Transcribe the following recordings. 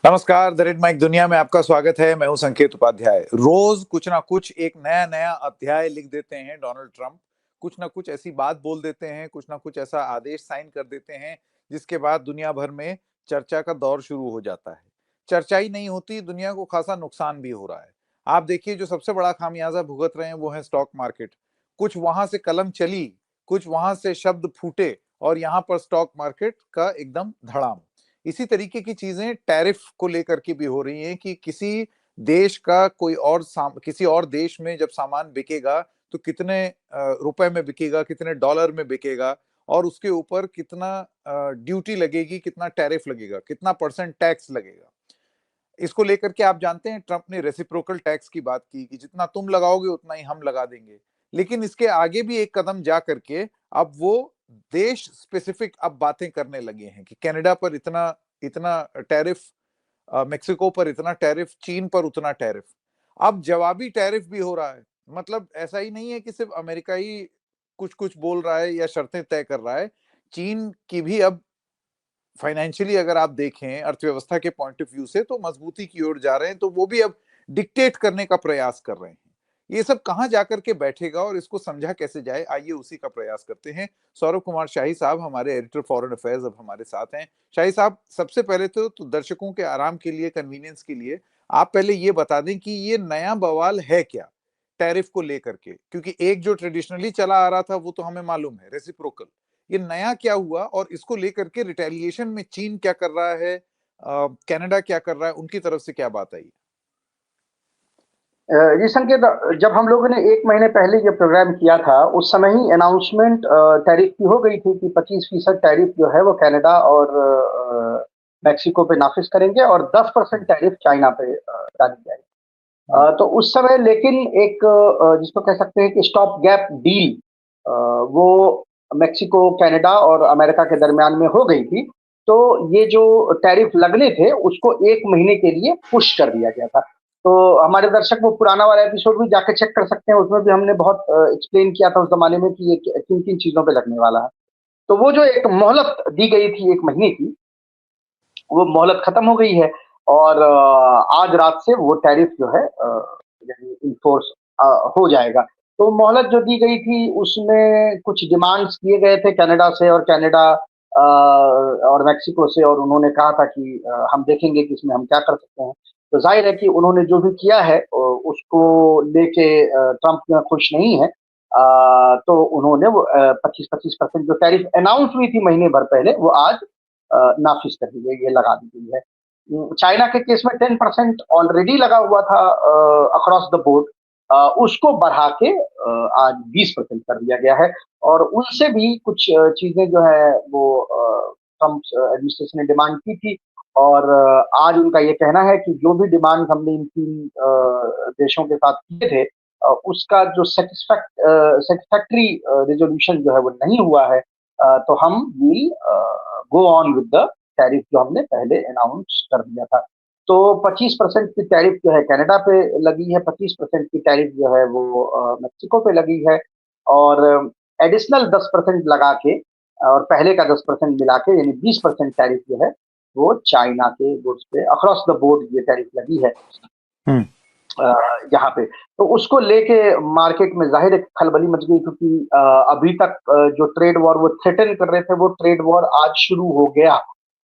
नमस्कार, the red mic दुनिया में आपका स्वागत है। मैं हूं संकेत उपाध्याय। रोज कुछ ना कुछ एक नया नया अध्याय लिख देते हैं डोनाल्ड ट्रंप। कुछ ना कुछ ऐसी बात बोल देते हैं, कुछ ना कुछ ऐसा आदेश साइन कर देते हैं जिसके बाद दुनिया भर में चर्चा का दौर शुरू हो जाता है। चर्चा ही नहीं होती, दुनिया को खासा नुकसान भी हो रहा है। आप देखिए, जो सबसे बड़ा खामियाजा भुगत रहे हैं वो है स्टॉक मार्केट। कुछ वहां से कलम चली, कुछ वहां से शब्द फूटे और यहाँ पर स्टॉक मार्केट का एकदम धड़ाम। इसी तरीके की चीजें टैरिफ को लेकर के भी हो रही हैं कि किसी देश का कोई और किसी और देश में जब सामान बिकेगा तो कितने रुपए में बिकेगा, कितने डॉलर में बिकेगा और उसके ऊपर कितना ड्यूटी लगेगी, कितना टैरिफ लगेगा, कितना परसेंट टैक्स लगेगा। इसको लेकर के आप जानते हैं, ट्रंप ने रेसिप्रोकल टैक्स की बात की कि जितना तुम लगाओगे उतना ही हम लगा देंगे। लेकिन इसके आगे भी एक कदम जा करके अब वो देश स्पेसिफिक अब बातें करने लगे हैं कि कनाडा पर इतना इतना टैरिफ, मेक्सिको पर इतना टैरिफ, चीन पर उतना टैरिफ। अब जवाबी टैरिफ भी हो रहा है। मतलब ऐसा ही नहीं है कि सिर्फ अमेरिका ही कुछ कुछ बोल रहा है या शर्तें तय कर रहा है। चीन की भी अब फाइनेंशियली अगर आप देखें, अर्थव्यवस्था के पॉइंट ऑफ व्यू से तो मजबूती की ओर जा रहे हैं, तो वो भी अब डिक्टेट करने का प्रयास कर रहे हैं। ये सब कहां जाकर के बैठेगा और इसको समझा कैसे जाए, आइए उसी का प्रयास करते हैं। सौरभ कुमार शाही साहब हमारे एडिटर फॉरेन अफेयर्स अब हमारे साथ हैं। शाही साहब, सबसे पहले तो दर्शकों के आराम के लिए, कन्वीनियंस के लिए आप पहले ये बता दें कि ये नया बवाल है क्या टैरिफ को लेकर के, क्योंकि एक जो ट्रेडिशनली चला आ रहा था वो तो हमें मालूम है, रेसिप्रोकल। ये नया क्या हुआ और इसको लेकर के रिटेलिएशन में चीन क्या कर रहा है, कनाडा क्या कर रहा है, उनकी तरफ से क्या बात आई? जी संकेत, जब हम लोगों ने 1 महीने पहले ये प्रोग्राम किया था, उस समय ही अनाउंसमेंट टैरिफ की हो गई थी कि 25% टैरिफ जो है वो कनाडा और मेक्सिको पे नाफिज करेंगे और 10% टैरिफ चाइना पे डाली जाएगी। तो उस समय लेकिन एक जिसको कह सकते हैं कि स्टॉप गैप डील वो मेक्सिको, कनाडा और अमेरिका के दरमियान में हो गई थी। तो ये जो टैरिफ लगने थे उसको 1 महीने के लिए पुश कर दिया गया था। तो हमारे दर्शक वो पुराना वाला एपिसोड भी जाके चेक कर सकते हैं, उसमें भी हमने बहुत एक्सप्लेन किया था उस ज़माने में कि ये किन-किन चीज़ों पे लगने वाला है। तो वो जो एक मोहलत दी गई थी 1 महीने की, वो मोहलत खत्म हो गई है और आज रात से वो टैरिफ जो है यानी इन्फोर्स अ, हो जाएगा। तो मोहलत जो दी गई थी उसमें कुछ डिमांड्स किए गए थे कनाडा से और कनाडा और मेक्सिको से, और उन्होंने कहा था कि हम देखेंगे कि इसमें हम क्या कर सकते हैं। तो ज़ाहिर है कि उन्होंने जो भी किया है उसको लेके ट्रंप जो है खुश नहीं है। तो उन्होंने वो 25% जो टैरिफ अनाउंस हुई थी महीने भर पहले, वो आज नाफिज कर दी गई है, लगा दी गई है। चाइना के केस में 10% ऑलरेडी लगा हुआ था अक्रॉस द बोर्ड, उसको बढ़ा के आज 20% कर दिया गया है और उनसे भी कुछ चीजें जो है वो ट्रम्प एडमिनिस्ट्रेशन ने डिमांड की थी और आज उनका ये कहना है कि जो भी डिमांड हमने इन 3 देशों के साथ किए थे उसका जो सैटिस्फैक्टरी रिज़ॉल्यूशन जो है वो नहीं हुआ है, तो हम will go on with the tariff जो हमने पहले अनाउंस कर दिया था। तो 25% की टैरिफ जो है कनाडा पे लगी है, 25% की टैरिफ जो है वो मेक्सिको पे लगी है और एडिशनल 10% लगा के और पहले का 10% मिला के यानी 20% टैरिफ जो है वो चाइना के गुड्स पे अक्रॉस द बोर्ड ये टैरिफ लगी है। हम्म। यहाँ पे। तो उसको लेके मार्केट में ज़ाहिर है खलबली मच गई क्योंकि अभी तक जो ट्रेड वॉर वो थ्रेटन कर रहे थे, वो ट्रेड वॉर आज शुरू हो गया।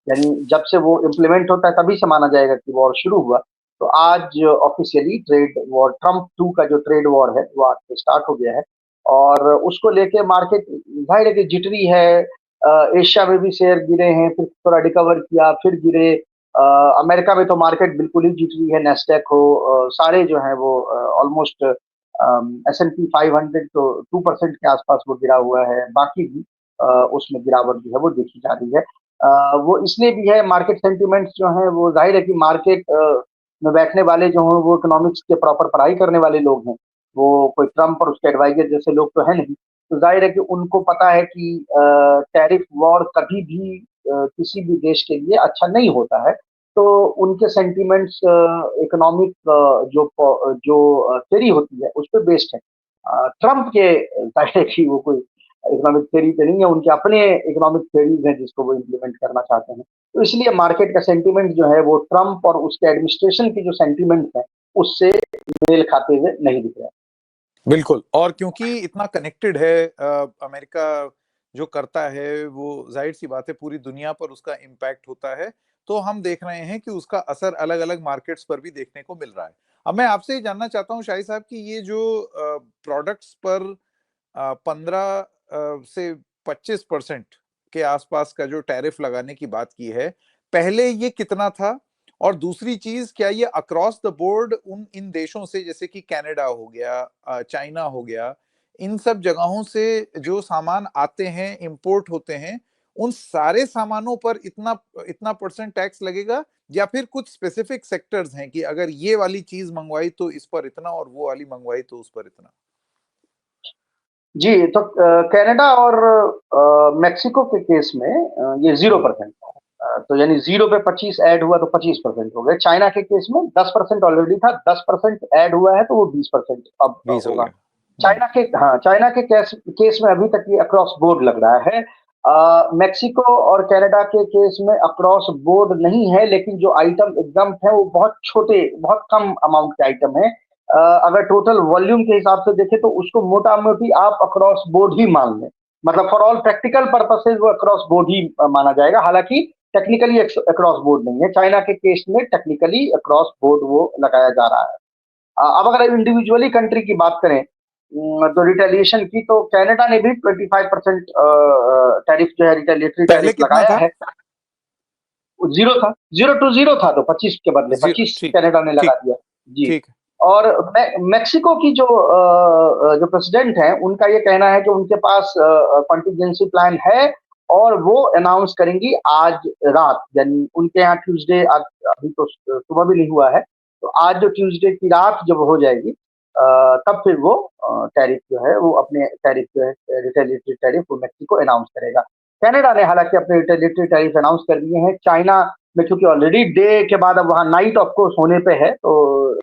यानी जब से वो इम्प्लीमेंट होता है तभी से माना जाएगा कि वॉर शुरू हुआ। तो आज ऑफिशियली ट्रेड वॉर ट्रम्प 2 का जो ट्रेड वॉर है वो आज से स्टार्ट हो गया है और उसको लेके मार्केट ज़ाहिर है कि जिटरी है। एशिया में भी शेयर गिरे हैं, फिर थोड़ा रिकवर किया, फिर गिरे। अमेरिका में तो मार्केट बिल्कुल ही जीत रही है, नैस्डैक हो, सारे जो हैं वो ऑलमोस्ट एस&पी 500 तो 2% के आसपास वो गिरा हुआ है, बाकी भी उसमें गिरावट जो है वो देखी जा रही है। वो इसलिए भी है, मार्केट सेंटिमेंट्स जो हैं वो ज़ाहिर है कि मार्केट में बैठने वाले जो हैं वो इकोनॉमिक्स के प्रॉपर पढ़ाई करने वाले लोग हैं। वो कोई ट्रम्प और उसके एडवाइज़र जैसे लोग तो हैं नहीं। तो ज़ाहिर है कि उनको पता है कि टैरिफ वॉर कभी भी किसी भी देश के लिए अच्छा नहीं होता है। तो उनके सेंटिमेंट्स इकोनॉमिक जो थ्योरी होती है उस पे बेस्ड है। ट्रम्प के ज़ाहिर है कि वो कोई इकोनॉमिक थ्योरी पे नहीं है, उनके अपने इकोनॉमिक थ्योरीज हैं जिसको वो इम्प्लीमेंट करना चाहते हैं। तो इसलिए मार्केट का सेंटीमेंट जो है वो ट्रंप और उसके एडमिनिस्ट्रेशन की जो सेंटीमेंट है उससे मेल खाते हुए नहीं दिख रहा है। बिल्कुल, और क्योंकि इतना कनेक्टेड है अमेरिका जो करता है वो जाहिर सी बात है पूरी दुनिया पर उसका इम्पैक्ट होता है, तो हम देख रहे हैं कि उसका असर अलग अलग मार्केट्स पर भी देखने को मिल रहा है। अब मैं आपसे ये जानना चाहता हूँ शाही साहब कि ये जो प्रोडक्ट्स पर 15 से 25% के आसपास का जो टैरिफ लगाने की बात की है, पहले ये कितना था? और दूसरी चीज, क्या ये अक्रॉस द बोर्ड उन इन देशों से जैसे कि कनाडा हो गया, चाइना हो गया, इन सब जगहों से जो सामान आते हैं, इंपोर्ट होते हैं, उन सारे सामानों पर इतना इतना परसेंट टैक्स लगेगा, या फिर कुछ स्पेसिफिक सेक्टर्स हैं कि अगर ये वाली चीज मंगवाई तो इस पर इतना और वो वाली मंगवाई तो उस पर इतना? जी, तो कनाडा और मेक्सिको के केस में ये 0% था। तो यानी 0 पे 25 ऐड हुआ तो 25% हो गए। चाइना के केस में 10% ऑलरेडी था, 10% ऐड हुआ है तो वो 20% अब 20 हो होगा। गया। हम्म। चाइना के केस में अभी तक ये अक्रॉस बोर्ड लग रहा है। मेक्सिको और कनाडा के केस में अक्रॉस बोर्ड नहीं है, लेकिन जो आइटम एग्जम्प्ट है वो बहुत छोटे, बहुत कम अमाउंट के आइटम है। अगर टोटल वॉल्यूम के हिसाब से देखें तो उसको मोटा मोटी आप अक्रॉस बोर्ड ही मान लें। मतलब फॉर ऑल प्रैक्टिकल पर्पसेज वो अक्रॉस बोर्ड ही माना जाएगा, हालांकि टेक्निकली अक्रॉस बोर्ड नहीं है। चाइना के केस में टेक्निकली अक्रॉस बोर्ड वो लगाया जा रहा है। अब अगर इंडिविजुअली कंट्री की बात करें तो रिटेलिएशन की, तो कनाडा ने भी 25% टैरिफ जो है रिटेलिएटरी पहले टैरिफ कितना लगाया था? है। 0 था, 0 टू 0 था, तो 25 के बदले 25 ठीक। कनाडा ने लगा ठीक। दिया। जी। ठीक। और मेक्सिको की जो प्रेसिडेंट है उनका ये कहना है कि उनके पास कॉन्टिजेंसी प्लान है और वो अनाउंस करेंगी आज रात, यानी उनके यहाँ ट्यूसडे, आज अभी तो सुबह भी नहीं हुआ है, तो आज जो ट्यूसडे की रात जब हो जाएगी तब फिर वो टैरिफ जो है वो अपने टैरिफ जो है रिटेलिएटरी टैरिफ वो मेक्सिको अनाउंस करेगा। कनाडा ने हालांकि अपने रिटेलिएटरी टैरिफ अनाउंस कर दिए हैं। चाइना में चूंकि ऑलरेडी डे के बाद अब वहाँ नाइट ऑफ कोर्स होने पे है, तो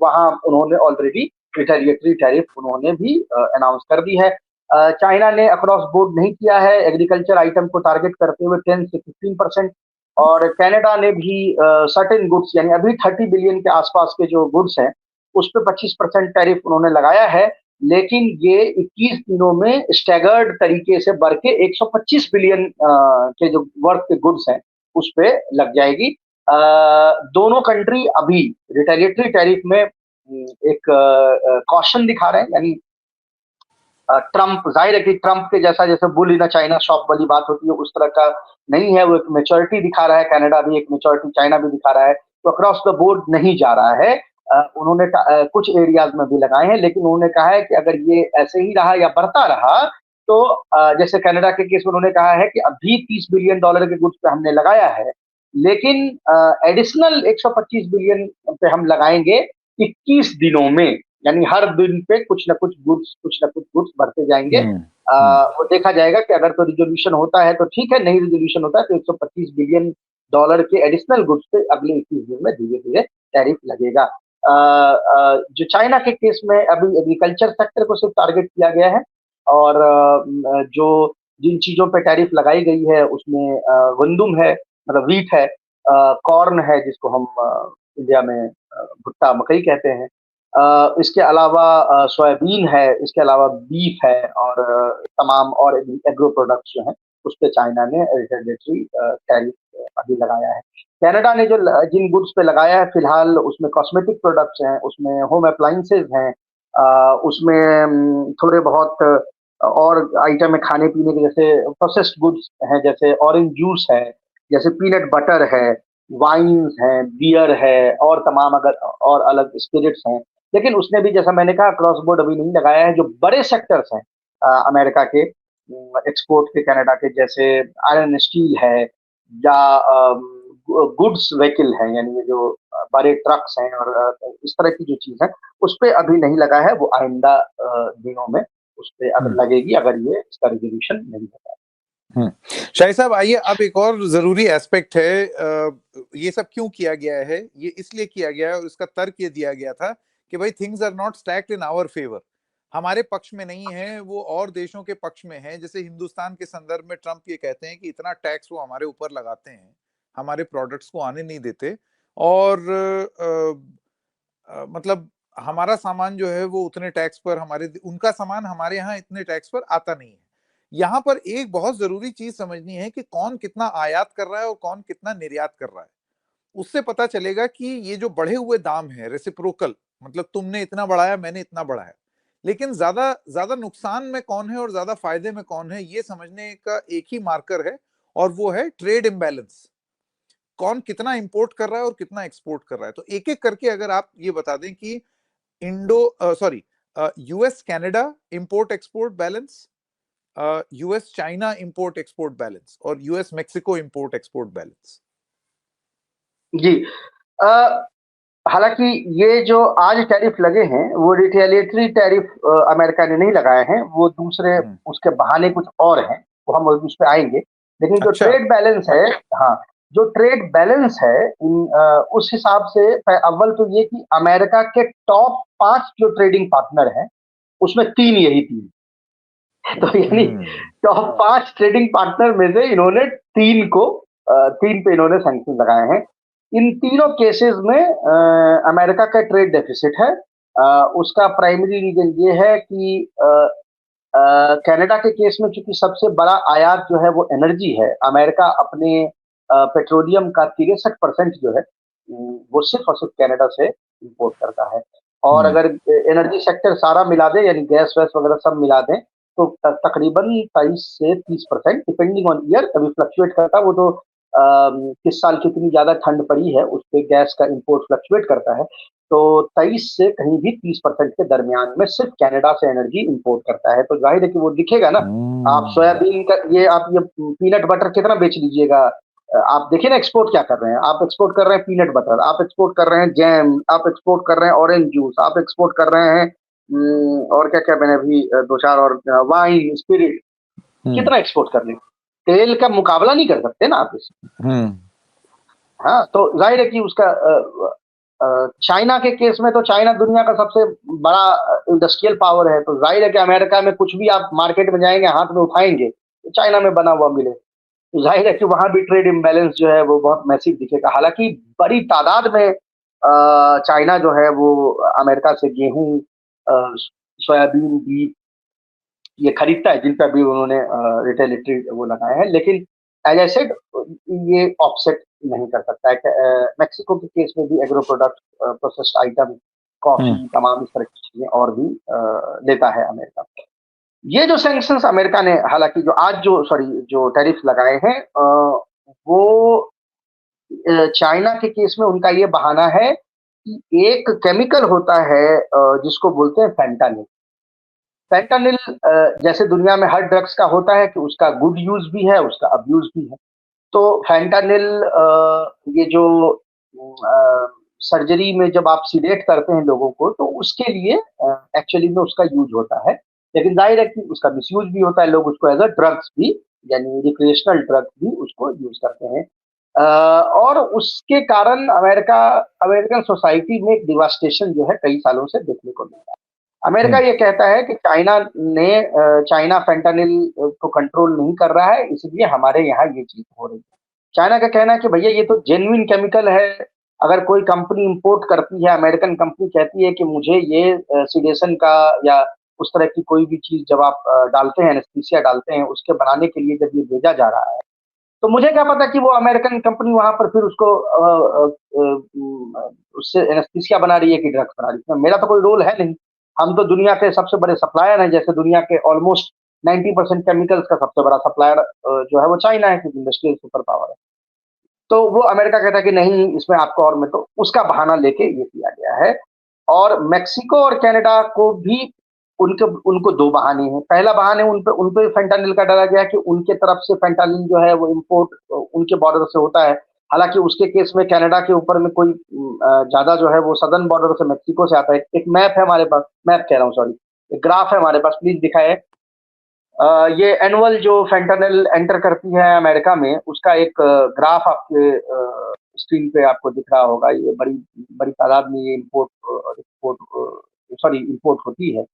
वहाँ उन्होंने ऑलरेडी रिटेलिएटरी टैरिफ उन्होंने भी अनाउंस कर दी है। चाइना ने अक्रॉस बोर्ड नहीं किया है, एग्रीकल्चर आइटम को टारगेट करते हुए 10 से 15%। और कनाडा ने भी सर्टेन गुड्स यानी अभी 30 बिलियन के आसपास के जो गुड्स हैं उस पर 25% टैरिफ उन्होंने लगाया है, लेकिन ये 21 दिनों में स्टैगर्ड तरीके से बढ़ के 125 बिलियन के जो वर्थ के गुड्स हैं उस पे लग जाएगी। दोनों कंट्री अभी रिटेलिएटरी टैरिफ में एक कॉशन दिखा रहे हैं, यानी ट्रंप, जाहिर है कि ट्रंप के जैसा जैसे बुल इन चाइना शॉप वाली बात होती है उस तरह का नहीं है, वो एक मेच्योरिटी दिखा रहा है। कनाडा भी एक मेच्योरिटी, चाइना भी दिखा रहा है, तो अक्रॉस द बोर्ड नहीं जा रहा है। उन्होंने कुछ एरियाज में भी लगाए हैं, लेकिन उन्होंने कहा है कि अगर ये ऐसे ही रहा या बढ़ता रहा तो जैसे कनाडा के केस में उन्होंने कहा है कि अभी $30 बिलियन के गुड्स पे हमने लगाया है, लेकिन एडिशनल 125 बिलियन पे हम लगाएंगे 21 दिनों में, यानी हर दिन पे कुछ ना कुछ गुड्स बढ़ते जाएंगे। वो देखा जाएगा कि अगर तो रिजोल्यूशन होता है तो ठीक है, नहीं रिजोल्यूशन होता है तो $125 बिलियन के एडिशनल गुड्स पे अगले 21 दिन में धीरे धीरे टैरिफ लगेगा। जो चाइना के केस में अभी एग्रीकल्चर सेक्टर को सिर्फ टारगेट किया गया है, और जो जिन चीजों पे टैरिफ लगाई गई है उसमें गंदुम है, मतलब वीट है, कॉर्न है जिसको हम इंडिया में भुट्टा मकई कहते हैं, इसके अलावा सोयाबीन है, इसके अलावा बीफ है, और तमाम और एग्रो प्रोडक्ट्स जो हैं उस पे चाइना ने रिटेलिएटरी टैरिफ अभी लगाया है। कनाडा ने जो जिन गुड्स पे लगाया है फिलहाल उसमें कॉस्मेटिक प्रोडक्ट्स हैं, उसमें होम अप्लायंसेज हैं, उसमें थोड़े बहुत और आइटम है खाने पीने के, जैसे प्रोसेस्ड गुड्स हैं, जैसे ऑरेंज जूस है, जैसे पीनट बटर है, वाइन्स हैं, बियर है, और तमाम अगर और अलग स्पिरिट्स हैं। लेकिन उसने भी जैसा मैंने कहा क्रॉस बोर्ड अभी नहीं लगाया है। जो बड़े सेक्टर्स हैं अमेरिका के एक्सपोर्ट के, कनाडा के, जैसे आयरन स्टील है या गुड्स व्हीकल है, यानी ये जो बड़े ट्रक्स हैं और इस तरह की जो चीज है उस पर अभी नहीं लगा है, वो आइंदा दिनों में उस पर अगर लगेगी, अगर ये इसका रिजोल्यूशन नहीं होता है। शाही साहब आइए, अब एक और जरूरी एस्पेक्ट है, ये सब क्यों किया गया है? ये इसलिए किया गया है और इसका तर्क ये दिया गया था कि भाई things are not stacked in our favour. हमारे पक्ष में नहीं है, वो और देशों के पक्ष में है। जैसे हिंदुस्तान के संदर्भ में ट्रंप ये कहते हैं कि इतना टैक्स वो हमारे ऊपर लगाते हैं, हमारे प्रोडक्ट्स को आने नहीं देते, और मतलब हमारा सामान जो है वो उतने टैक्स पर, हमारे उनका सामान हमारे यहाँ इतने टैक्स पर आता नहीं है। यहाँ पर एक बहुत जरूरी चीज समझनी है कि कौन कितना आयात कर रहा है और कौन कितना निर्यात कर रहा है। उससे पता चलेगा कि ये जो बढ़े हुए दाम है रेसिप्रोकल, मतलब तुमने इतना बढ़ाया मैंने इतना बढ़ाया, लेकिन ज्यादा ज्यादा नुकसान में कौन है और ज्यादा फायदे में कौन है, ये समझने का एक ही मार्कर है, और वो है ट्रेड इम्बैलेंस। कौन कितना इंपोर्ट कर रहा है और कितना एक्सपोर्ट कर रहा है। तो एक एक करके अगर आप ये बता दें कि US Canada import export balance, US China import export balance, और US Mexico import export balance. जी। हालांकि ये जो आज टैरिफ लगे हैं वो रिटेलिएटरी टैरिफ अमेरिका ने नहीं लगाए हैं, वो दूसरे उसके बहाने कुछ और हैं, वो हम उस पर आएंगे। लेकिन जो अच्छा। ट्रेड बैलेंस है, हाँ, जो ट्रेड बैलेंस है उस हिसाब से अव्वल तो ये कि अमेरिका के टॉप 5 जो ट्रेडिंग पार्टनर हैं उसमें 3 यही 3, तो यानी टॉप 5 ट्रेडिंग पार्टनर में से इन्होंने 3 को 3 पे इन्होंने सैंक्शन लगाए हैं। इन तीनों केसेस में अमेरिका का ट्रेड डेफिसिट है। उसका प्राइमरी रीजन ये है कि कनाडा के केस में चूंकि सबसे बड़ा आयात जो है वो एनर्जी है, अमेरिका अपने पेट्रोलियम का 63% जो है वो सिर्फ और सिर्फ कनाडा से इंपोर्ट करता है। और अगर एनर्जी सेक्टर सारा मिला दे, यानी गैस वैस वगैरह सब मिला दें, तो तकरीबन 23 से 30% डिपेंडिंग ऑन ईयर, अभी फ्लक्चुएट करता है वो तो किस साल कितनी ज्यादा ठंड पड़ी है उस पर गैस का इंपोर्ट फ्लक्चुएट करता है। तो 23 से कहीं भी 30% के दरमियान में सिर्फ कनाडा से एनर्जी इंपोर्ट करता है। तो जाहिर है कि वो दिखेगा ना। आप सोयाबीन का ये पीनट बटर कितना बेच लीजिएगा, आप देखिए ना एक्सपोर्ट क्या कर रहे हैं। आप एक्सपोर्ट कर रहे हैं पीनट बटर, आप एक्सपोर्ट कर रहे हैं जैम, आप एक्सपोर्ट कर रहे हैं ऑरेंज जूस, आप एक्सपोर्ट कर रहे हैं और क्या क्या मैंने अभी दो चार और, वाइन, स्पिरिट, कितना एक्सपोर्ट कर लेंगे। तेल का मुकाबला नहीं कर सकते ना आप इससे। हाँ, तो जाहिर है कि उसका चाइना के केस में तो चाइना दुनिया का सबसे बड़ा इंडस्ट्रियल पावर है, तो जाहिर है कि अमेरिका में कुछ भी आप मार्केट में जाएंगे हाथ में उठाएंगे तो चाइना में बना हुआ मिले, तो जाहिर है कि वहां भी ट्रेड इम्बैलेंस जो है वो बहुत मैसिव दिखेगा। हालांकि बड़ी तादाद में चाइना जो है वो अमेरिका से गेहूं, सोयाबीन, बीफ ये खरीदता है, जिन पर भी उन्होंने रिटेलिटरी वो लगाए हैं। लेकिन एज आई सेड ये ऑफसेट नहीं कर सकता है। मेक्सिको के केस में भी agro product, processed item, coffee, तमाम इस तरह की चीजें और भी लेता है अमेरिका। ये जो सैंक्शंस अमेरिका ने, हालांकि जो आज जो टैरिफ लगाए हैं वो चाइना के केस में उनका ये बहाना है कि एक केमिकल होता है जिसको बोलते हैं फेंटानिल। फेंटानिल जैसे दुनिया में हर ड्रग्स का होता है कि उसका गुड यूज भी है, उसका अब्यूज भी है। तो फेंटानिल ये जो सर्जरी में जब आप सीडेट करते हैं लोगों को, तो उसके लिए एक्चुअली में उसका यूज होता है। लेकिन जाहिर है कि उसका मिसयूज भी होता है, लोग उसको एज अ ड्रग्स भी, यानी रिक्रिएशनल ड्रग्स भी उसको यूज करते हैं। और उसके कारण अमेरिकन सोसाइटी में एक डिवास्टेशन जो है कई सालों से देखने को मिलता है। अमेरिका ये कहता है कि चाइना फेंटानिल को कंट्रोल नहीं कर रहा है, इसलिए हमारे यहाँ ये चीज हो रही है। चाइना का कहना है कि भैया ये तो जेन्युइन केमिकल है। अगर कोई कंपनी इंपोर्ट करती है, अमेरिकन कंपनी कहती है कि मुझे ये सिडेशन का या उस तरह की कोई भी चीज जब आप डालते हैं, एनेस्थीसिया डालते हैं, उसके बनाने के लिए जब ये भेजा जा रहा है, तो मुझे क्या पता कि वो अमेरिकन कंपनी वहां पर फिर उसको उससे एनेस्थीसिया बना रही है कि ड्रग्स बना रही है। मेरा तो कोई रोल है नहीं। हम तो दुनिया के सबसे बड़े सप्लायर हैं, जैसे दुनिया के ऑलमोस्ट 90% केमिकल्स का सबसे बड़ा सप्लायर जो है वो चाइना है, क्योंकि इंडस्ट्रियल सुपर पावर है। तो वो अमेरिका कहता है कि नहीं, इसमें आपको और में, तो उसका बहाना लेके ये किया गया है। और मेक्सिको और कनाडा को भी उनको दो बहाने हैं। पहला बहाने उन पे फेंटानिल का डाला गया कि उनके तरफ से फेंटानिल जो है वो इंपोर्ट उनके बॉर्डर से होता है। हालांकि उसके केस में कनाडा के ऊपर में कोई ज्यादा जो है वो सदर्न बॉर्डर से मेक्सिको से आता है। एक मैप है हमारे पास, मैप कह रहा हूँ सॉरी, एक ग्राफ है हमारे पास, प्लीज दिखाए। ये एनुअल जो फेंटानिल एंटर करती है अमेरिका में, उसका एक ग्राफ आपके स्क्रीन पे आपको दिख रहा होगा। ये बड़ी बड़ी तादाद में ये इंपोर्ट होती है।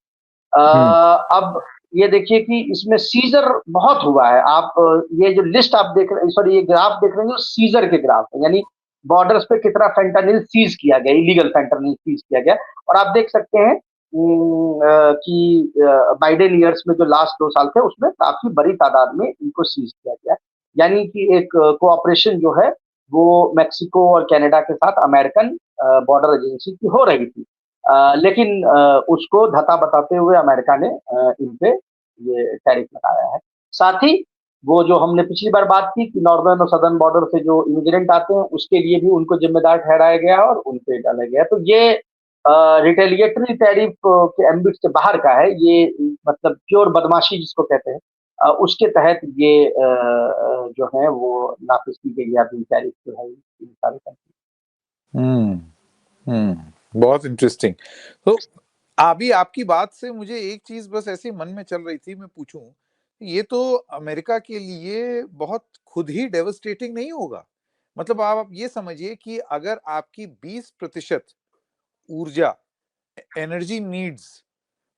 अब ये देखिए कि इसमें सीजर बहुत हुआ है। आप ये जो लिस्ट आप देख रहे, सॉरी ये ग्राफ देख रहे हैं, सीजर के ग्राफ है, यानी बॉर्डर्स पे कितना फेंटानिल सीज किया गया, इलीगल फेंटानिल सीज किया गया। और आप देख सकते हैं कि बाइडेन ईयर्स में जो लास्ट 2 साल थे उसमें काफी बड़ी तादाद में इनको सीज किया गया, यानी कि एक कोऑपरेशन जो है वो मैक्सिको और कनाडा के साथ अमेरिकन बॉर्डर एजेंसी की हो रही थी। लेकिन उसको धता बताते हुए अमेरिका ने इन पे ये टैरिफ लगाया है। साथ ही वो जो हमने पिछली बार बात की कि नॉर्दर्न और सदर्न बॉर्डर से जो इमिग्रेंट आते हैं उसके लिए भी उनको जिम्मेदार ठहराया गया है और उन पे डाला गया है। तो ये रिटेलिएटरी टैरिफ के एम्बिट से बाहर का है, ये मतलब प्योर बदमाशी जिसको कहते हैं, उसके तहत ये जो है वो नाफिज की गई है अभी टैरिफ जो है इन सारे कंट्री। बहुत इंटरेस्टिंग। तो अभी आपकी बात से मुझे एक चीज बस ऐसे मन में चल रही थी, मैं पूछूं, ये तो अमेरिका के लिए बहुत खुद ही डेवस्टेटिंग नहीं होगा? मतलब आप ये समझिए कि अगर आपकी 20% ऊर्जा, एनर्जी नीड्स,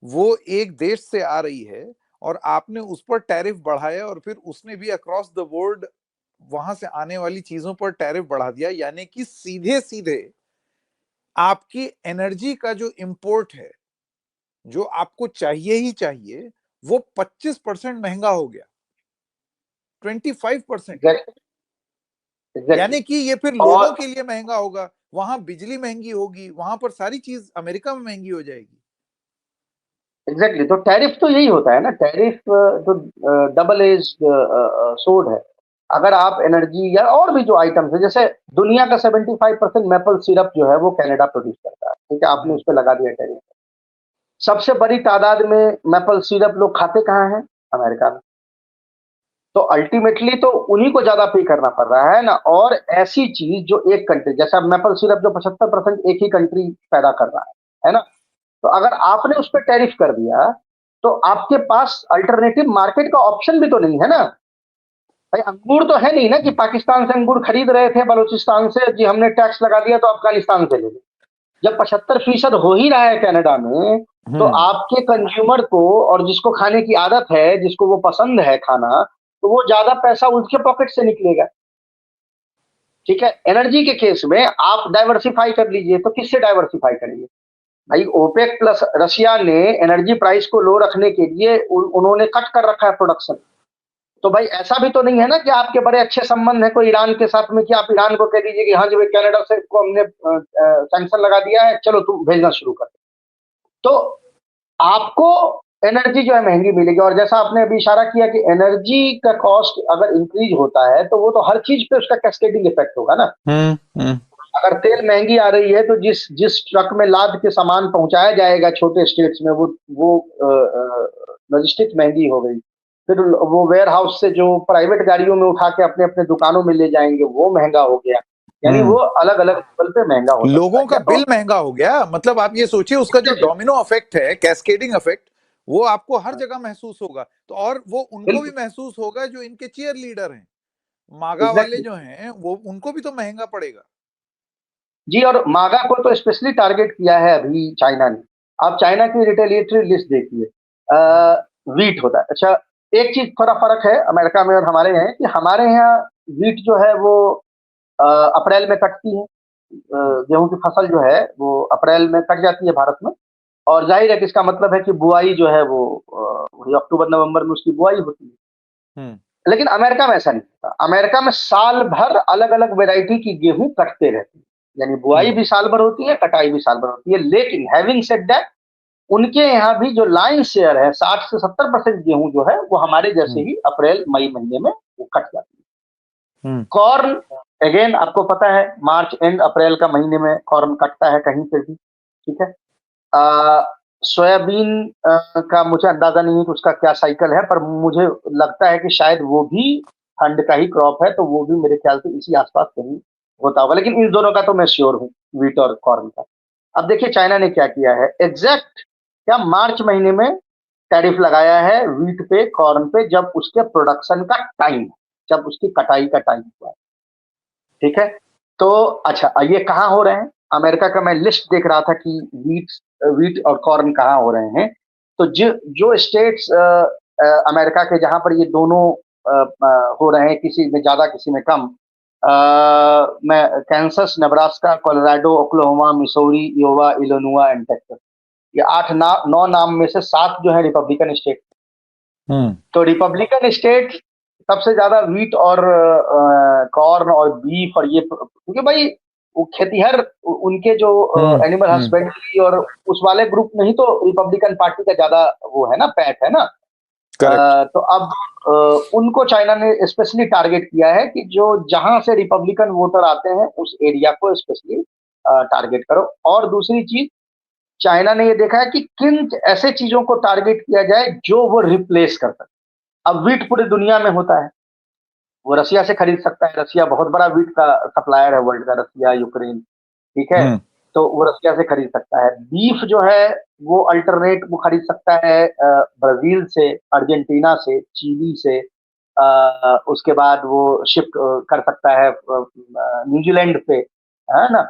वो एक देश से आ रही है और आपने उस पर टैरिफ बढ़ाया और फिर उसने भी अक्रॉस द वर्ल्ड वहां से आने वाली चीजों पर टैरिफ बढ़ा दिया, यानी कि सीधे सीधे आपकी एनर्जी का जो इंपोर्ट है, जो आपको चाहिए ही चाहिए, वो 25% महंगा हो गया, 25%। एग्जैक्टली। यानी कि ये फिर लोगों और के लिए महंगा होगा, वहां बिजली महंगी होगी, वहां पर सारी चीज अमेरिका में महंगी हो जाएगी। एग्जैक्टली तो टैरिफ तो यही होता है ना, टैरिफ तो डबल एज सोड है। अगर आप एनर्जी या और भी जो आइटम्स है, जैसे दुनिया का 75% मैपल सिरप जो है वो कनाडा प्रोड्यूस करता है, ठीक है, आपने उस पर लगा दिया टैरिफ। सबसे बड़ी तादाद में मैपल सिरप लोग खाते कहाँ हैं? अमेरिका में। तो अल्टीमेटली तो उन्हीं को ज्यादा पे करना पड़ रहा है ना। और ऐसी चीज जो एक कंट्री, जैसा मैपल सिरप जो 75% एक ही कंट्री पैदा कर रहा है ना, तो अगर आपने उस पर टैरिफ कर दिया तो आपके पास अल्टरनेटिव मार्केट का ऑप्शन भी तो नहीं है ना भाई। अंगूर तो है नहीं ना कि पाकिस्तान से अंगूर खरीद रहे थे, बलूचिस्तान से, जी हमने टैक्स लगा दिया तो अफगानिस्तान से ले लो। जब 75% हो ही रहा है कनाडा में, तो आपके कंज्यूमर को और जिसको खाने की आदत है, जिसको वो पसंद है खाना, तो वो ज्यादा पैसा उसके पॉकेट से निकलेगा। ठीक है, एनर्जी के केस में आप डाइवर्सिफाई कर लीजिए, तो किससे डाइवर्सिफाई करेंगे भाई? ओपेक प्लस रशिया ने एनर्जी प्राइस को लो रखने के लिए उन्होंने कट कर रखा है प्रोडक्शन। तो भाई ऐसा भी तो नहीं है ना कि आपके बड़े अच्छे संबंध है कोई ईरान के साथ में कि आप ईरान को कह दीजिए कि हाँ जी भाई कनाडा से को हमने सैंक्शन लगा दिया है, चलो तुम भेजना शुरू कर। तो आपको एनर्जी जो है महंगी मिलेगी। और जैसा आपने अभी इशारा किया कि एनर्जी का कॉस्ट अगर इंक्रीज होता है तो वो तो हर चीज पे उसका कैस्केडिंग इफेक्ट होगा ना। अगर तेल महंगी आ रही है तो जिस जिस ट्रक में लाद के सामान पहुंचाया जाएगा छोटे स्टेट्स में, वो लॉजिस्टिक्स महंगी हो गई। फिर वो वेयर हाउस से जो प्राइवेट गाड़ियों में उठा के अपने अपने दुकानों में ले जाएंगे वो महंगा हो गया। यानी वो अलग अलग लेवल पे महंगा होता लोगों चला का गया। बिल महंगा हो गया। मतलब आप ये सोचिए उसका जो डोमिनो इफेक्ट है, कैस्केडिंग इफेक्ट, वो आपको हर जगह महसूस होगा। तो और वो उनको भी बिल्कुल महसूस होगा जो इनके चीयर लीडर हैं, मागा वाले एग्जैक्टली। जो हैं, वो उनको भी तो महंगा पड़ेगा। जी, और मागा को तो स्पेशली टारगेट किया है अभी चाइना ने। आप चाइना की रिटेलिएटरी लिस्ट देखिए, वीट होता है। अच्छा, एक चीज थोड़ा फर्क है अमेरिका में और हमारे यहाँ कि हमारे यहाँ वीट जो है वो अप्रैल में कटती है। गेहूं की फसल जो है वो अप्रैल में कट जाती है भारत में। और जाहिर है कि इसका मतलब है कि बुआई जो है वो वही अक्टूबर नवंबर में उसकी बुआई होती है। लेकिन अमेरिका में ऐसा नहीं होता। अमेरिका में साल भर अलग अलग वेराइटी की गेहूं कटते रहते हैं, यानी बुआई भी साल भर होती है, कटाई भी साल भर होती है। लेकिन हैविंग सेड दैट, उनके यहाँ भी जो लाइन शेयर है 60 से 70% गेहूं जो है वो हमारे जैसे ही अप्रैल मई महीने में वो कट जाती है। कॉर्न अगेन आपको पता है मार्च एंड अप्रैल का महीने में कॉर्न कटता है कहीं पे भी। ठीक है, सोयाबीन का मुझे अंदाजा नहीं है कि उसका क्या साइकिल है, पर मुझे लगता है कि शायद वो भी ठंड का ही क्रॉप है, तो वो भी मेरे ख्याल से इसी आसपास कहीं होता होगा। लेकिन इन दोनों का तो मैं श्योर हूँ, वीट और कॉर्न का। अब देखिए चाइना ने क्या किया है एग्जैक्ट, क्या मार्च महीने में टैरिफ लगाया है वीट पे, कॉर्न पे, जब उसके प्रोडक्शन का टाइम, जब उसकी कटाई का टाइम हुआ। ठीक है, तो अच्छा ये कहाँ हो रहे हैं? अमेरिका का मैं लिस्ट देख रहा था कि वीट वीट और कॉर्न कहाँ हो रहे हैं। तो जो स्टेट्स अमेरिका के जहां पर ये दोनों हो रहे हैं, किसी में ज्यादा किसी में कम, मैं Kansas, Nebraska, Colorado, Oklahoma, Missouri, Iowa, Illinois and Texas, ये 9 नाम में से 7 जो है रिपब्लिकन स्टेट। तो रिपब्लिकन स्टेट सबसे ज्यादा व्हीट और कॉर्न और बीफ और ये, क्योंकि भाई वो खेतीहर उनके जो एनिमल हस्बेंड्री और उस वाले ग्रुप में ही तो रिपब्लिकन पार्टी का ज्यादा वो है ना, पैठ है ना। तो अब उनको चाइना ने स्पेशली टारगेट किया है कि जो जहां से रिपब्लिकन वोटर आते हैं उस एरिया को स्पेशली टारगेट करो। और दूसरी चीज, चाइना ने ये देखा है कि किन ऐसे चीजों को टारगेट किया जाए जो वो रिप्लेस कर सके। अब व्हीट पूरी दुनिया में होता है, वो रसिया से खरीद सकता है, रसिया बहुत बड़ा व्हीट का सप्लायर है वर्ल्ड का, रसिया, यूक्रेन, ठीक है, तो वो रसिया से खरीद सकता है। बीफ जो है वो अल्टरनेट वो खरीद सकता है ब्राजील से, अर्जेंटीना से, चिली से, उसके बाद वो शिफ्ट कर सकता है न्यूजीलैंड पे, है ना।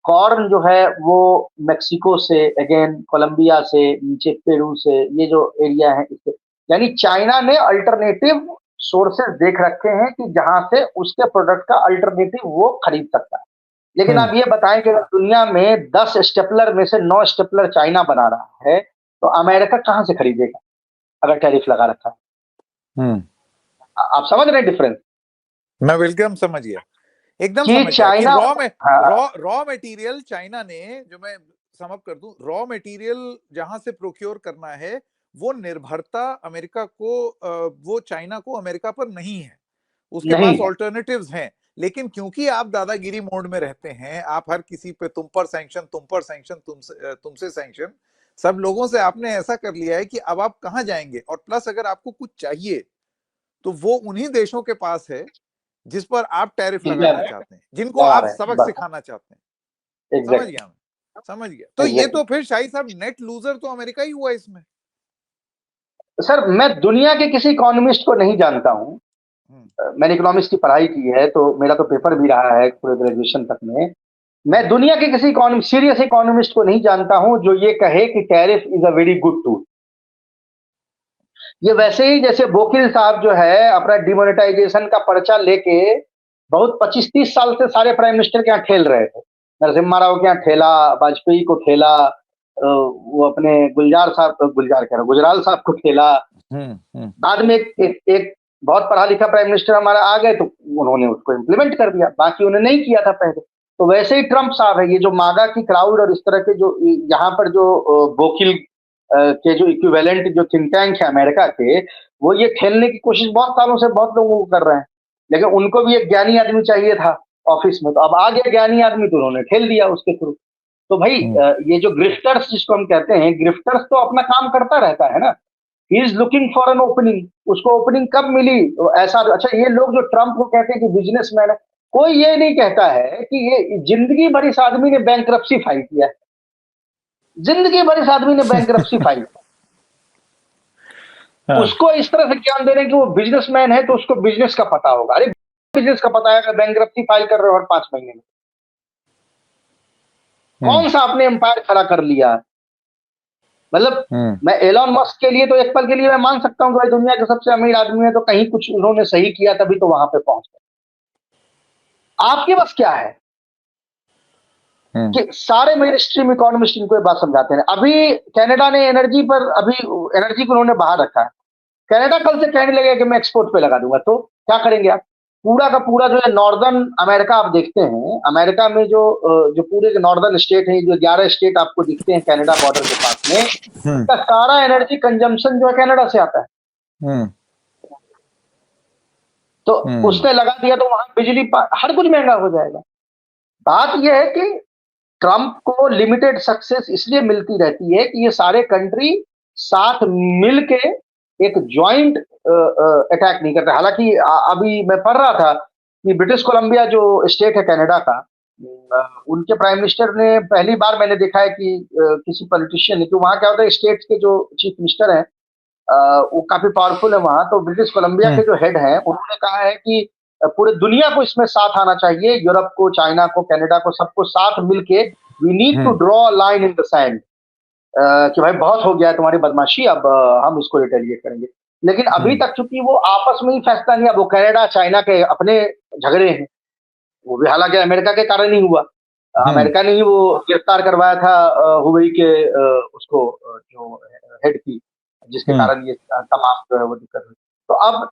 कॉर्न जो है वो मेक्सिको से, अगेन कोलंबिया से, नीचे पेरू से, ये जो एरिया है इससे, यानी चाइना ने अल्टरनेटिव सोर्सेज देख रखे हैं कि जहां से उसके प्रोडक्ट का अल्टरनेटिव वो खरीद सकता है। लेकिन आप ये बताएं कि दुनिया में 10 स्टेपलर में से 9 स्टेपलर चाइना बना रहा है, तो अमेरिका कहां से खरीदेगा अगर टैरिफ लगा रखा है? आप समझ रहे हैं डिफरेंस? मैं बिल्कुल समझ गया, एकदम कि समझ गया कि चाइना रॉ मटेरियल चाइना ने, जो मैं समअप कर दूं, रॉ मटेरियल जहां से प्रोक्योर करना है वो निर्भरता अमेरिका को, वो चाइना को अमेरिका पर नहीं है, उसके पास ऑल्टरनेटिव्स हैं। लेकिन क्योंकि आप दादागिरी मोड में रहते हैं, आप हर किसी पे तुम पर सैंक्शन, तुमसे सैंक्शन, सब लोगों से आपने ऐसा कर लिया है कि अब आप कहां जाएंगे। और प्लस अगर आपको कुछ चाहिए तो वो उन्हीं देशों के पास है जिस पर आप टैरिफ लगाना चाहते हैं, जिनको आप सबक सिखाना चाहते हैं। समझ गया मैं, समझ गया। तो ये तो फिर शाही साहब नेट लूजर तो अमेरिका ही हुआ इसमें। सर मैं दुनिया के किसी इकोनॉमिस्ट को नहीं जानता हूं, मैंने इकोनॉमिक्स की पढ़ाई की है तो मेरा तो पेपर भी रहा है पूरे ग्रेजुएशन तक में। मैं दुनिया के किसी सीरियस इकोनॉमिस्ट को नहीं जानता हूं जो ये कहे कि tariff is a very good tool. ये वैसे ही जैसे वकील साहब जो है अपना डिमोनेटाइजेशन का पर्चा लेके बहुत 25-30 साल से सारे प्राइम मिनिस्टर के यहाँ ठेल रहे थे। नरसिम्हा राव के यहाँ ठेला, वाजपेयी को ठेला, वो अपने गुलजार कह रहा, गुजराल साहब को ठेला। बाद में एक बहुत पढ़ा लिखा प्राइम मिनिस्टर हमारा आ गए तो उन्होंने उसको इम्प्लीमेंट कर दिया, बाकी उन्होंने नहीं किया था पहले। तो वैसे ही ट्रंप साहब है, ये जो मागा की क्राउड और इस तरह के जो यहाँ पर जो वकील के जो इक्विवेलेंट जो थिंक टैंक है अमेरिका के, वो ये ठेलने की कोशिश बहुत सालों से बहुत लोगों को कर रहे हैं। लेकिन उनको भी एक ज्ञानी आदमी चाहिए था ऑफिस में, तो अब आ गया ज्ञानी आदमी तो उन्होंने ठेल दिया उसके थ्रू। तो भाई ये जो ग्रिफ्टर्स जिसको हम कहते हैं, ग्रिफ्टर्स तो अपना काम करता रहता है ना। He is looking for an opening, उसको ओपनिंग कब मिली तो ऐसा। अच्छा, ये लोग जो ट्रंप को कहते हैं कि बिजनेसमैन है, कोई ये नहीं कहता है कि ये जिंदगी भर इस आदमी ने बैंकरप्सी फाइल किया है, जिंदगी भर इस आदमी ने बैंकरप्सी फाइल उसको इस तरह से ज्ञान दे रहे हैं कि वो बिजनेसमैन है तो उसको बिजनेस का पता होगा। अरे बिजनेस का पता है अगर बैंकरप्सी फाइल कर रहे हो हर 5 महीने में? कौन सा आपने एम्पायर खड़ा कर लिया? मतलब मैं एलॉन मस्क के लिए तो एक पल के लिए मैं मान सकता हूँ कि भाई दुनिया के सबसे अमीर आदमी है तो कहीं कुछ उन्होंने सही किया तभी तो वहां पे पहुंच गए। आपके पास क्या है कि सारे मेन स्ट्रीम इकोनॉमिस्ट इनको बात समझाते हैं। अभी कनाडा ने एनर्जी पर, अभी एनर्जी को उन्होंने बाहर रखा है। कनाडा कल से कहने लगे कि मैं एक्सपोर्ट पे लगा दूंगा, तो क्या करेंगे आप? पूरा का पूरा जो है नॉर्दर्न अमेरिका आप देखते हैं, अमेरिका में जो पूरे नॉर्दर्न स्टेट है, जो 11 स्टेट आपको दिखते हैं कनाडा बॉर्डर के पास में, उसका सारा एनर्जी कंजम्पशन जो है कनाडा से आता है। तो उसने लगा दिया तो वहां बिजली हर कुछ महंगा हो जाएगा। बात यह है कि ट्रंप को लिमिटेड सक्सेस इसलिए मिलती रहती है कि ये सारे कंट्री साथ मिलके एक ज्वाइंट अटैक नहीं करते। हालांकि अभी मैं पढ़ रहा था कि ब्रिटिश कोलंबिया जो स्टेट है कनाडा का, उनके प्राइम मिनिस्टर ने पहली बार मैंने देखा है कि किसी पॉलिटिशियन ने, तो वहां क्या होता है स्टेट के जो चीफ मिनिस्टर हैं वो काफी पावरफुल है वहां, तो ब्रिटिश कोलंबिया के जो हेड हैं उन्होंने कहा है कि पूरे दुनिया को इसमें साथ आना चाहिए, यूरोप को, चाइना को, कनाडा को, सबको साथ मिलके we need to draw a line in the sand. कि भाई बहुत हो गया है तुम्हारी बदमाशी, अब हम इसको रिटेलिएट करेंगे। लेकिन अभी तक चूंकि वो आपस में ही फैसला नहीं, अब वो कनाडा चाइना के अपने झगड़े हैं, वो भी हालांकि अमेरिका के कारण ही हुआ। हम्म अमेरिका ने ही वो गिरफ्तार करवाया था हुबई के उसको जो हेड की, जिसके हम्म कारण ये तमाम जो है वो दिक्कत हुई। तो अब